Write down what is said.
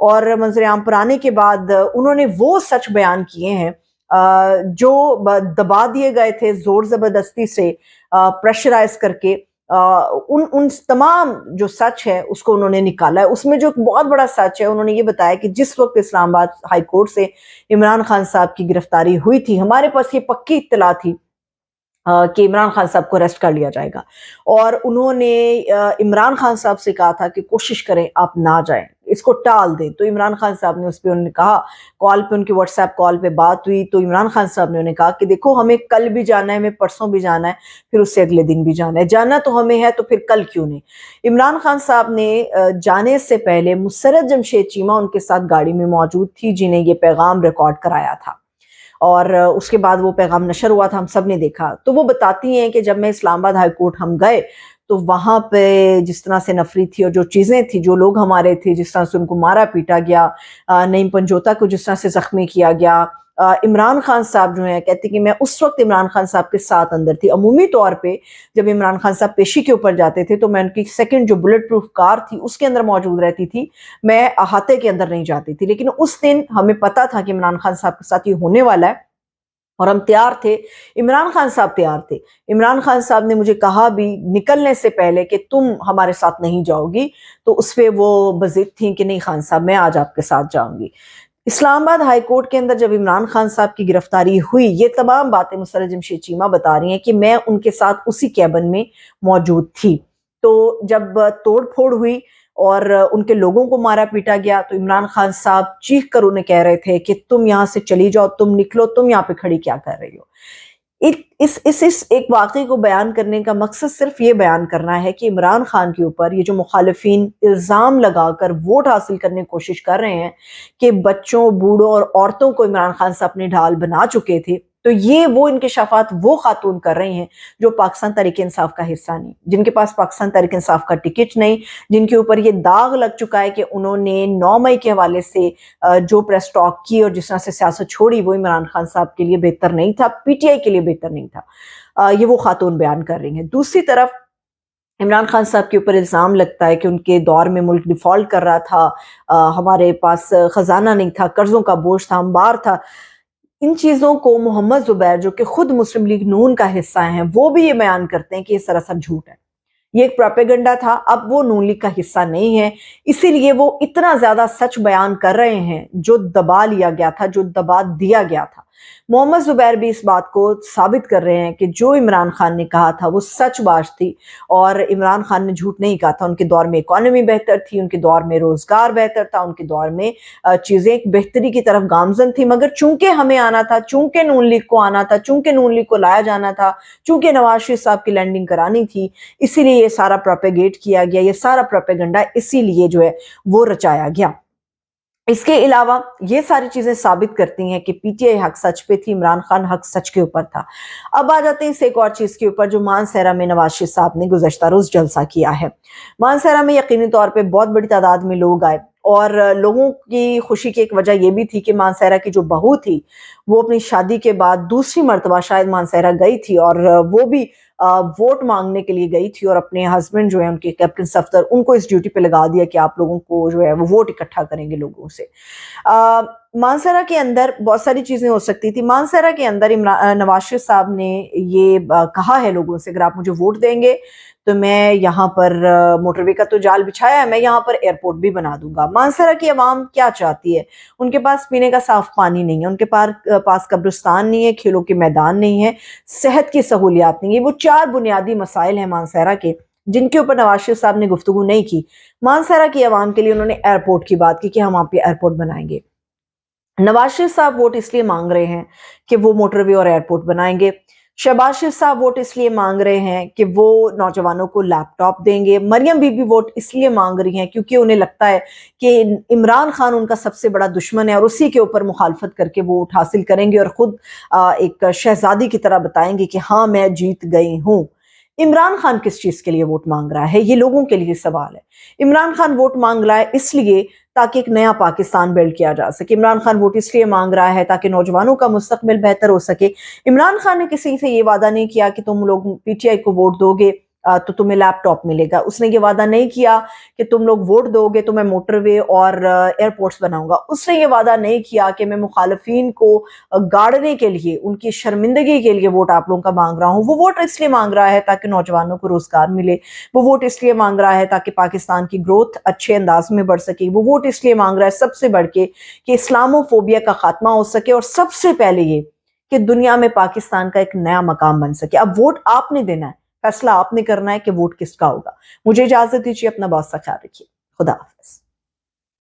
اور منظر عام پر آنے کے بعد انہوں نے وہ سچ بیان کیے ہیں جو دبا دیے گئے تھے زور زبردستی سے، پریشرائز کر کے۔ ان تمام جو سچ ہے اس کو انہوں نے نکالا ہے۔ اس میں جو ایک بہت بڑا سچ ہے، انہوں نے یہ بتایا کہ جس وقت اسلام آباد ہائی کورٹ سے عمران خان صاحب کی گرفتاری ہوئی تھی، ہمارے پاس یہ پکی اطلاع تھی کہ عمران خان صاحب کو اریسٹ کر لیا جائے گا، اور انہوں نے عمران خان صاحب سے کہا تھا کہ کوشش کریں آپ نہ جائیں، اس کو ٹال دیں۔ تو عمران خان صاحب نے اس پہ انہوں نے کہا، کال پہ ان کی واٹس ایپ کال پہ بات ہوئی تو عمران خان صاحب نے انہیں کہا کہ دیکھو ہمیں کل بھی جانا ہے، ہمیں پرسوں بھی جانا ہے، پھر اس سے اگلے دن بھی جانا ہے، جانا تو ہمیں ہے تو پھر کل کیوں نہیں۔ عمران خان صاحب نے جانے سے پہلے مسرت جمشید چیمہ ان کے ساتھ گاڑی میں موجود تھی، جنہیں یہ پیغام ریکارڈ کرایا تھا، اور اس کے بعد وہ پیغام نشر ہوا تھا، ہم سب نے دیکھا۔ تو وہ بتاتی ہیں کہ جب میں اسلام آباد ہائی کورٹ ہم گئے تو وہاں پہ جس طرح سے نفری تھی اور جو چیزیں تھی، جو لوگ ہمارے تھے، جس طرح سے ان کو مارا پیٹا گیا، نعیم پنجوتا کو جس طرح سے زخمی کیا گیا، عمران خان صاحب جو ہیں کہتے کہ میں اس وقت عمران خان صاحب کے ساتھ اندر تھی۔ عمومی طور پہ جب عمران خان صاحب پیشی کے اوپر جاتے تھے تو میں ان کی سیکنڈ جو بلٹ پروف کار تھی اس کے اندر موجود رہتی تھی، میں احاطے کے اندر نہیں جاتی تھی، لیکن اس دن ہمیں پتا تھا کہ عمران خان صاحب کے ساتھ یہ ہونے والا ہے اور ہم تیار تھے۔ عمران خان صاحب تیار تھے۔ عمران خان صاحب نے مجھے کہا بھی نکلنے سے پہلے کہ تم ہمارے ساتھ نہیں جاؤ گی، تو اس پہ وہ بضد تھیں کہ نہیں خان صاحب میں آج آپ کے ساتھ جاؤں گی۔ اسلام آباد ہائی کورٹ کے اندر جب عمران خان صاحب کی گرفتاری ہوئی، یہ تمام باتیں مسرت جمشید چیمہ بتا رہی ہیں کہ میں ان کے ساتھ اسی کیبن میں موجود تھی۔ تو جب توڑ پھوڑ ہوئی اور ان کے لوگوں کو مارا پیٹا گیا تو عمران خان صاحب چیخ کر انہیں کہہ رہے تھے کہ تم یہاں سے چلی جاؤ، تم نکلو، تم یہاں پہ کھڑی کیا کر رہی ہو۔ اس ایک واقعے کو بیان کرنے کا مقصد صرف یہ بیان کرنا ہے کہ عمران خان کے اوپر یہ جو مخالفین الزام لگا کر ووٹ حاصل کرنے کی کوشش کر رہے ہیں کہ بچوں، بوڑھوں اور عورتوں کو عمران خان سے اپنے ڈھال بنا چکے تھے، تو یہ وہ انکشافات وہ خاتون کر رہی ہیں جو پاکستان تحریک انصاف کا حصہ نہیں، جن کے پاس پاکستان تحریک انصاف کا ٹکٹ نہیں، جن کے اوپر یہ داغ لگ چکا ہے کہ انہوں نے 9 مئی کے حوالے سے جو پریس ٹاک کی اور جس طرح سے سیاست چھوڑی وہ عمران خان صاحب کے لیے بہتر نہیں تھا، پی ٹی آئی کے لیے بہتر نہیں تھا، یہ وہ خاتون بیان کر رہی ہیں۔ دوسری طرف عمران خان صاحب کے اوپر الزام لگتا ہے کہ ان کے دور میں ملک ڈیفالٹ کر رہا تھا، ہمارے پاس خزانہ نہیں تھا، قرضوں کا بوجھ تھا، انبار تھا۔ ان چیزوں کو محمد زبیر جو کہ خود مسلم لیگ نون کا حصہ ہیں، وہ بھی یہ بیان کرتے ہیں کہ یہ سراسر جھوٹ ہے، یہ ایک پروپیگنڈا تھا، اب وہ نون لیگ کا حصہ نہیں ہے، اسی لیے وہ اتنا زیادہ سچ بیان کر رہے ہیں جو دبا لیا گیا تھا، جو دبا دیا گیا تھا۔ محمد زبیر بھی اس بات کو ثابت کر رہے ہیں کہ جو عمران خان نے کہا تھا وہ سچ بات تھی، اور عمران خان نے جھوٹ نہیں کہا تھا۔ ان کے دور میں اکانومی بہتر تھی، ان کے دور میں روزگار بہتر تھا، ان کے دور میں چیزیں ایک بہتری کی طرف گامزن تھی، مگر چونکہ ہمیں آنا تھا، چونکہ نون لیگ کو آنا تھا، چونکہ نون لیگ کو لایا جانا تھا، چونکہ نواز شریف صاحب کی لینڈنگ کرانی تھی، اسی لیے یہ سارا پروپیگیٹ کیا گیا، یہ سارا پروپیگنڈا اسی لیے جو ہے وہ رچایا گیا۔ اس کے علاوہ یہ ساری چیزیں ثابت کرتی ہیں کہ پی ٹی آئی حق سچ پہ تھی، عمران خان حق سچ کے اوپر تھا۔ اب آ جاتے ہیں اس ایک اور چیز کے اوپر جو مانسہرہ میں نواز شریف صاحب نے گزشتہ روز جلسہ کیا ہے۔ مانسہرہ میں یقینی طور پہ بہت بڑی تعداد میں لوگ آئے، اور لوگوں کی خوشی کی ایک وجہ یہ بھی تھی کہ مانسہرہ کی جو بہو تھی وہ اپنی شادی کے بعد دوسری مرتبہ شاید مانسہرہ گئی تھی، اور وہ بھی ووٹ مانگنے کے لیے گئی تھی، اور اپنے ہسبینڈ جو ہیں ان کے کیپٹن صفدر، ان کو اس ڈیوٹی پہ لگا دیا کہ آپ لوگوں کو جو ہے وہ ووٹ اکٹھا کریں گے لوگوں سے۔ مانسہرہ کے اندر بہت ساری چیزیں ہو سکتی تھی۔ مانسہرہ کے اندر نواز شریف صاحب نے یہ کہا ہے لوگوں سے، اگر آپ مجھے ووٹ دیں گے تو میں یہاں پر موٹر وے کا تو جال بچھایا ہے، میں یہاں پر ایئرپورٹ بھی بنا دوں گا۔ مانسہرہ کی عوام کیا چاہتی ہے؟ ان کے پاس پینے کا صاف پانی نہیں ہے، ان کے پاس قبرستان نہیں ہے، کھیلوں کے میدان نہیں ہے، صحت کی سہولیات نہیں ہے۔ وہ 4 بنیادی مسائل ہیں مانسہرہ کے جن کے اوپر نواز شریف صاحب نے گفتگو نہیں کی۔ مانسہرہ کی عوام کے لیے انہوں نے ایئرپورٹ کی بات کی کہ ہم وہاں پہ ایئرپورٹ بنائیں گے۔ نواز شریف صاحب ووٹ اس لیے مانگ رہے ہیں کہ وہ موٹر وے اور ایئرپورٹ بنائیں گے۔ شہباز شریف صاحب ووٹ اس لیے مانگ رہے ہیں کہ وہ نوجوانوں کو لیپ ٹاپ دیں گے۔ مریم بی بی ووٹ اس لیے مانگ رہی ہیں کیونکہ انہیں لگتا ہے کہ عمران خان ان کا سب سے بڑا دشمن ہے، اور اسی کے اوپر مخالفت کر کے وہ ووٹ حاصل کریں گے اور خود ایک شہزادی کی طرح بتائیں گے کہ ہاں میں جیت گئی ہوں۔ عمران خان کس چیز کے لیے ووٹ مانگ رہا ہے؟ یہ لوگوں کے لیے سوال ہے۔ عمران خان ووٹ مانگ رہا ہے اس لیے تاکہ ایک نیا پاکستان بلڈ کیا جا سکے۔ عمران خان ووٹ اس لیے مانگ رہا ہے تاکہ نوجوانوں کا مستقبل بہتر ہو سکے۔ عمران خان نے کسی سے یہ وعدہ نہیں کیا کہ تم لوگ پی ٹی آئی کو ووٹ دو گے تو تمہیں لیپ ٹاپ ملے گا. اس نے یہ وعدہ نہیں کیا کہ تم لوگ ووٹ دو گے تو میں موٹر وے اور ایئرپورٹس بناؤں گا. اس نے یہ وعدہ نہیں کیا کہ میں مخالفین کو گاڑنے کے لیے، ان کی شرمندگی کے لیے ووٹ آپ لوگوں کا مانگ رہا ہوں. وہ ووٹ اس لیے مانگ رہا ہے تاکہ نوجوانوں کو روزگار ملے. وہ ووٹ اس لیے مانگ رہا ہے تاکہ پاکستان کی گروتھ اچھے انداز میں بڑھ سکے. وہ ووٹ اس لیے مانگ رہا ہے سب سے بڑھ کے کہ اسلامو فوبیا کا خاتمہ ہو سکے، اور سب سے پہلے یہ کہ دنیا میں پاکستان کا ایک نیا مقام بن سکے. اب ووٹ آپ نے دینا ہے، فیصلہ آپ نے کرنا ہے کہ ووٹ کس کا ہوگا. مجھے اجازت دیجیے، اپنا بہت سا خیال رکھیے. خدا حافظ.